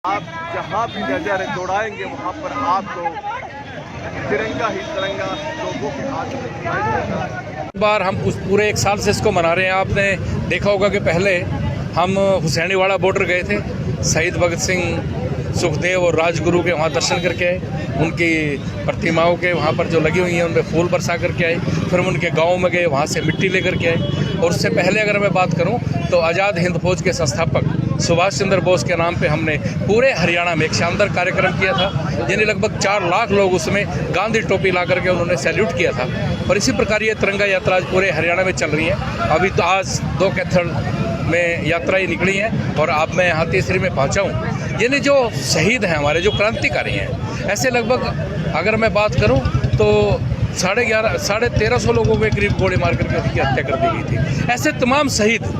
आप जहाँ भी नजर दौड़ाएंगे वहाँ पर आपको तिरंगा ही तिरंगा लोगों के हाथ में दिखाई देगा। बार हम उस पूरे एक साल से इसको मना रहे हैं। आपने देखा होगा कि पहले हम हुसैनीवाड़ा बॉर्डर गए थे, शहीद भगत सिंह, सुखदेव और राजगुरु के वहाँ दर्शन करके आए, उनकी प्रतिमाओं के वहाँ पर जो लगी हुई हैं उनमें फूल बरसा करके आए, फिर हम उनके गांव में गए, वहाँ से मिट्टी लेकर के आए। और उससे पहले अगर मैं बात करूँ तो आज़ाद हिंद फौज के संस्थापक सुभाष चंद्र बोस के नाम पे हमने पूरे हरियाणा में एक शानदार कार्यक्रम किया था, यानी लगभग 4 लाख लोग उसमें गांधी टोपी ला करके उन्होंने सैल्यूट किया था। और इसी प्रकार ये तिरंगा यात्रा आज पूरे हरियाणा में चल रही है। अभी तो आज 2 कैथल में यात्राएं निकली हैं और अब मैं यहाँ तीसरी में पहुँचा हूँ। यानी जो शहीद हैं हमारे, जो क्रांतिकारी हैं, ऐसे लगभग अगर मैं बात करूँ तो 1350 लोगों के करीब गोली मार करके उनकी हत्या कर दी गई थी। ऐसे तमाम शहीद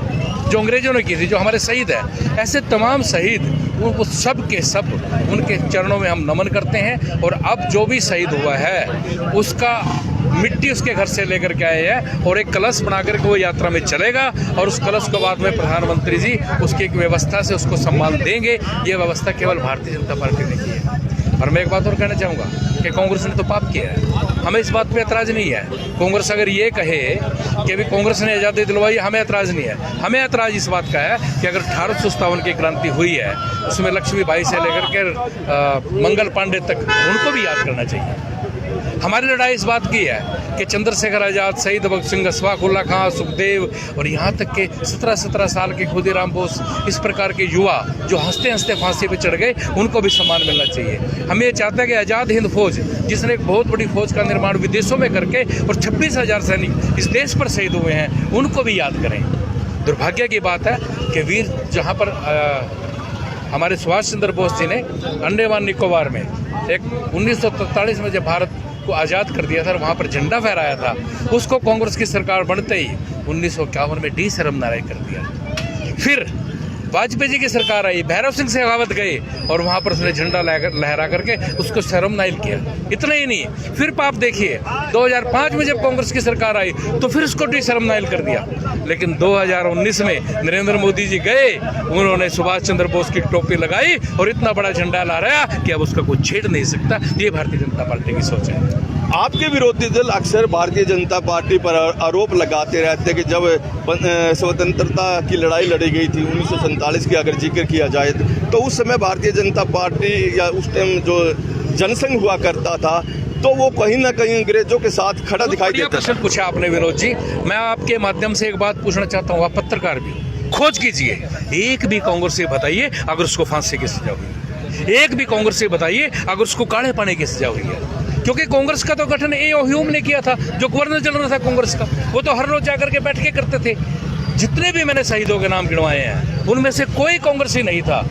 जो अंग्रेजों ने की थी, जो हमारे शहीद हैं, ऐसे तमाम शहीद वो सब के सब उनके चरणों में हम नमन करते हैं। और अब जो भी शहीद हुआ है उसका मिट्टी उसके घर से लेकर के आए हैं और एक कलश बना करके वो यात्रा में चलेगा और उस कलश को बाद में प्रधानमंत्री जी उसकी एक व्यवस्था से उसको सम्मान देंगे। ये व्यवस्था केवल भारतीय जनता पार्टी ने की है। और मैं एक बात और कहना चाहूँगा कि कांग्रेस ने तो पाप किया है, हमें इस बात पे ऐतराज़ नहीं है। कांग्रेस अगर ये कहे कि अभी कांग्रेस ने आज़ादी दिलवाई, हमें ऐतराज़ नहीं है। हमें ऐतराज़ इस बात का है कि अगर 1857 की क्रांति हुई है उसमें लक्ष्मीबाई से लेकर के मंगल पांडे तक उनको भी याद करना चाहिए। हमारी लड़ाई इस बात की है कि चंद्रशेखर आज़ाद, शहीद भगत सिंह, अशफाक उल्लाह खां, सुखदेव और यहाँ तक के 17 साल के खुदीराम बोस, इस प्रकार के युवा जो हंसते हंसते फांसी पे चढ़ गए, उनको भी सम्मान मिलना चाहिए। हम ये चाहते हैं कि आज़ाद हिंद फौज, जिसने एक बहुत बड़ी फौज का निर्माण विदेशों में करके और 26,000 सैनिक इस देश पर शहीद हुए हैं, उनको भी याद करें। दुर्भाग्य की बात है कि वीर जहाँ पर हमारे सुभाष चंद्र बोस जी ने अंडमान निकोबार में एक 1943 में जब भारत को आज़ाद कर दिया था और वहाँ पर झंडा फहराया था, उसको कांग्रेस की सरकार बनते ही 1951 में डी शर्मनाराय कर दिया। फिर वाजपेयी जी की सरकार आई, भैरव सिंह शेखावत गए और वहाँ पर उसने झंडा लहरा करके उसको शर्मनाइल किया। इतना ही नहीं, फिर आप देखिए 2005 में जब कांग्रेस की सरकार आई तो फिर उसको डी शर्मनाइल कर दिया। लेकिन 2019 में नरेंद्र मोदी जी गए, उन्होंने सुभाष चंद्र बोस की टोपी लगाई और इतना बड़ा झंडा लहराया कि अब उसका कोई छेड़ नहीं सकता। ये भारतीय जनता पार्टी की सोच है। आपके विरोधी दल अक्सर भारतीय जनता पार्टी पर आरोप लगाते रहते हैं कि जब स्वतंत्रता की लड़ाई लड़ी गई थी 1947 की अगर जिक्र किया जाए तो उस समय भारतीय जनता पार्टी या उस टाइम जो जनसंघ हुआ करता था तो वो कहीं ना कहीं अंग्रेजों के साथ खड़ा दिखाई देता था। प्रश्न पूछा आपने विनोद जी, मैं आपके माध्यम से एक बात पूछना चाहता हूँ। आप पत्रकार भी, खोज कीजिए, एक भी कांग्रेस से बताइए अगर उसको फांसी की सजा हुई, एक भी कांग्रेस से बताइए अगर उसको काले पानी की सजा हुई है। क्योंकि कांग्रेस का तो गठन ए ह्यूम ने किया था, जो गवर्नर जनरल था कांग्रेस का, वो तो हर रोज जाकर के बैठ के करते थे। जितने भी मैंने शहीदों के नाम गिनवाए हैं उनमें से कोई कांग्रेसी नहीं था।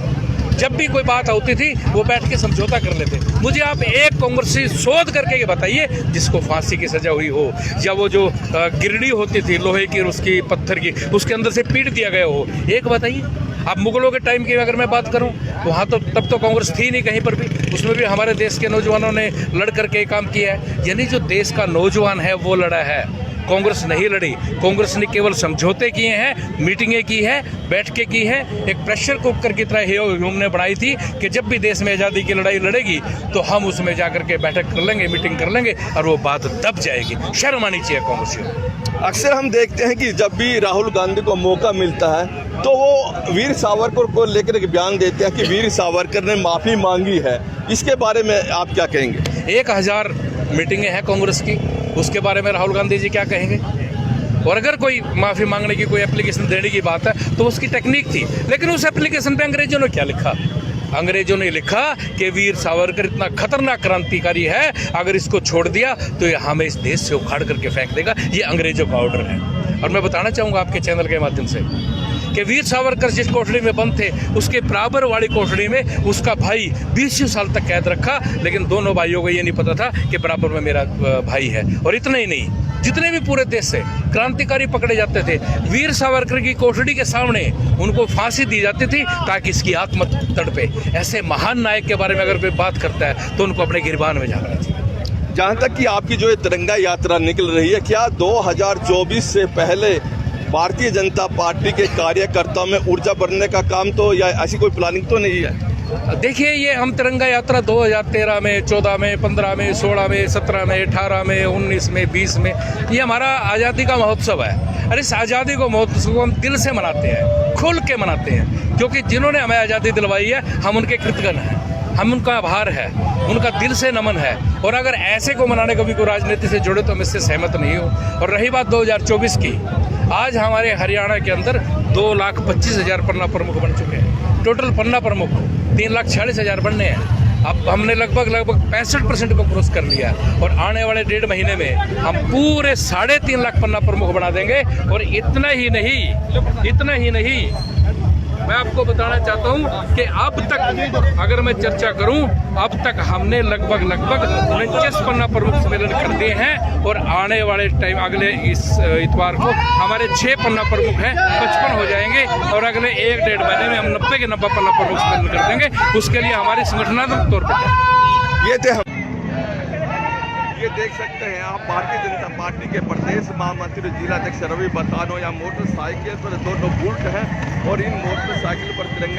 जब भी कोई बात होती थी वो बैठ के समझौता कर लेते। मुझे आप एक कांग्रेसी शोध करके ये बताइए जिसको फांसी की सजा हुई हो, या वो जो गिरणी होती थी लोहे की और उसकी पत्थर की, उसके अंदर से पीट दिया गया हो, एक बताइए। अब मुगलों के टाइम की अगर मैं बात करूं, वहाँ तो तब तो कांग्रेस थी नहीं कहीं पर भी, उसमें भी हमारे देश के नौजवानों ने लड़ करके काम किया है। यानी जो देश का नौजवान है वो लड़ा है, कांग्रेस नहीं लड़ी। कांग्रेस ने केवल समझौते किए हैं, मीटिंगें की हैं, बैठकें की हैं। एक प्रेशर कुकर की तरह हमने बनाई थी कि जब भी देश में आज़ादी की लड़ाई लड़ेगी तो हम उसमें जाकर के बैठक कर लेंगे, मीटिंग कर लेंगे और वो बात दब जाएगी। शर्म आनी चाहिए कांग्रेसियों। अक्सर हम देखते हैं कि जब भी राहुल गांधी को मौका मिलता है तो वो वीर सावरकर को लेकर एक बयान देते हैं कि वीर सावरकर ने माफ़ी मांगी है। इसके बारे में आप क्या कहेंगे? 1000 मीटिंगें हैं कांग्रेस की, उसके बारे में राहुल गांधी जी क्या कहेंगे? और अगर कोई माफ़ी मांगने की, कोई एप्लीकेशन देने की बात है तो उसकी टेक्निक थी, लेकिन उस एप्लीकेशन पे अंग्रेजों ने क्या लिखा? अंग्रेजों ने लिखा कि वीर सावरकर इतना खतरनाक क्रांतिकारी है, अगर इसको छोड़ दिया तो ये हमें इस देश से उखाड़ करके फेंक देगा। ये अंग्रेजों का ऑर्डर है। और मैं बताना चाहूँगा आपके चैनल के माध्यम से कि वीर सावरकर जिस कोठड़ी में बंद थे उसके बराबर वाली कोठड़ी में उसका भाई 20 साल तक कैद रखा, लेकिन दोनों भाइयों को ये नहीं पता था कि बराबर में मेरा भाई है। और इतना ही नहीं, जितने भी पूरे देश से क्रांतिकारी पकड़े जाते थे, वीर सावरकर की कोठड़ी के सामने उनको फांसी दी जाती थी ताकि इसकी आत्मा तड़पे। ऐसे महान नायक के बारे में अगर कोई बात करता है तो उनको अपने गिरबान में झांकना चाहिए। जहाँ तक कि आपकी जो ये तिरंगा यात्रा निकल रही है, क्या 2024 से पहले भारतीय जनता पार्टी के कार्यकर्ताओं में ऊर्जा बढ़ने का काम तो या ऐसी कोई प्लानिंग तो नहीं है? देखिए, ये हम तिरंगा यात्रा 2013 में, 14 में, 15 में, 16 में, 17 में, 18 में, 19 में, 20 में, ये हमारा आज़ादी का महोत्सव है। और इस आज़ादी को महोत्सव को हम दिल से मनाते हैं, खुल के मनाते हैं, क्योंकि जिन्होंने हमें आज़ादी दिलवाई है हम उनके कृतज्ञ हैं, हम उनका आभार है, उनका दिल से नमन है। और अगर ऐसे को मनाने कभी कोई राजनीति से जुड़े तो हम इससे सहमत नहीं हो। और रही बात 2024 की, आज हमारे हरियाणा के अंदर 2,25,000 पन्ना प्रमुख बन चुके हैं। टोटल पन्ना प्रमुख 3,46,000 बनने हैं। अब हमने लगभग 65% को क्रॉस कर लिया है। और आने वाले 1.5 महीने में हम पूरे 3.5 लाख पन्ना प्रमुख बना देंगे। और इतना ही नहीं, मैं आपको बताना चाहता हूं कि अब तक अगर मैं चर्चा करूं, अब तक हमने लगभग 49 पन्ना प्रमुख सम्मेलन कर दिए हैं। और आने वाले टाइम, अगले इस इतवार को हमारे 6 पन्ना प्रमुख हैं, 55 हो जाएंगे। और अगले 1-1.5 महीने में हम 90 के 90 पन्ना प्रमुख सम्मेलन कर देंगे। उसके लिए हमारी संगठनात्मक तौर पर ये थे ये देख सकते हैं आप भारतीय जनता पार्टी के प्रदेश महामंत्री जिला अध्यक्ष रवि बतानो या मोटरसाइकिल पर दोनों बुल्ट हैं और इन मोटरसाइकिल पर तिरंगा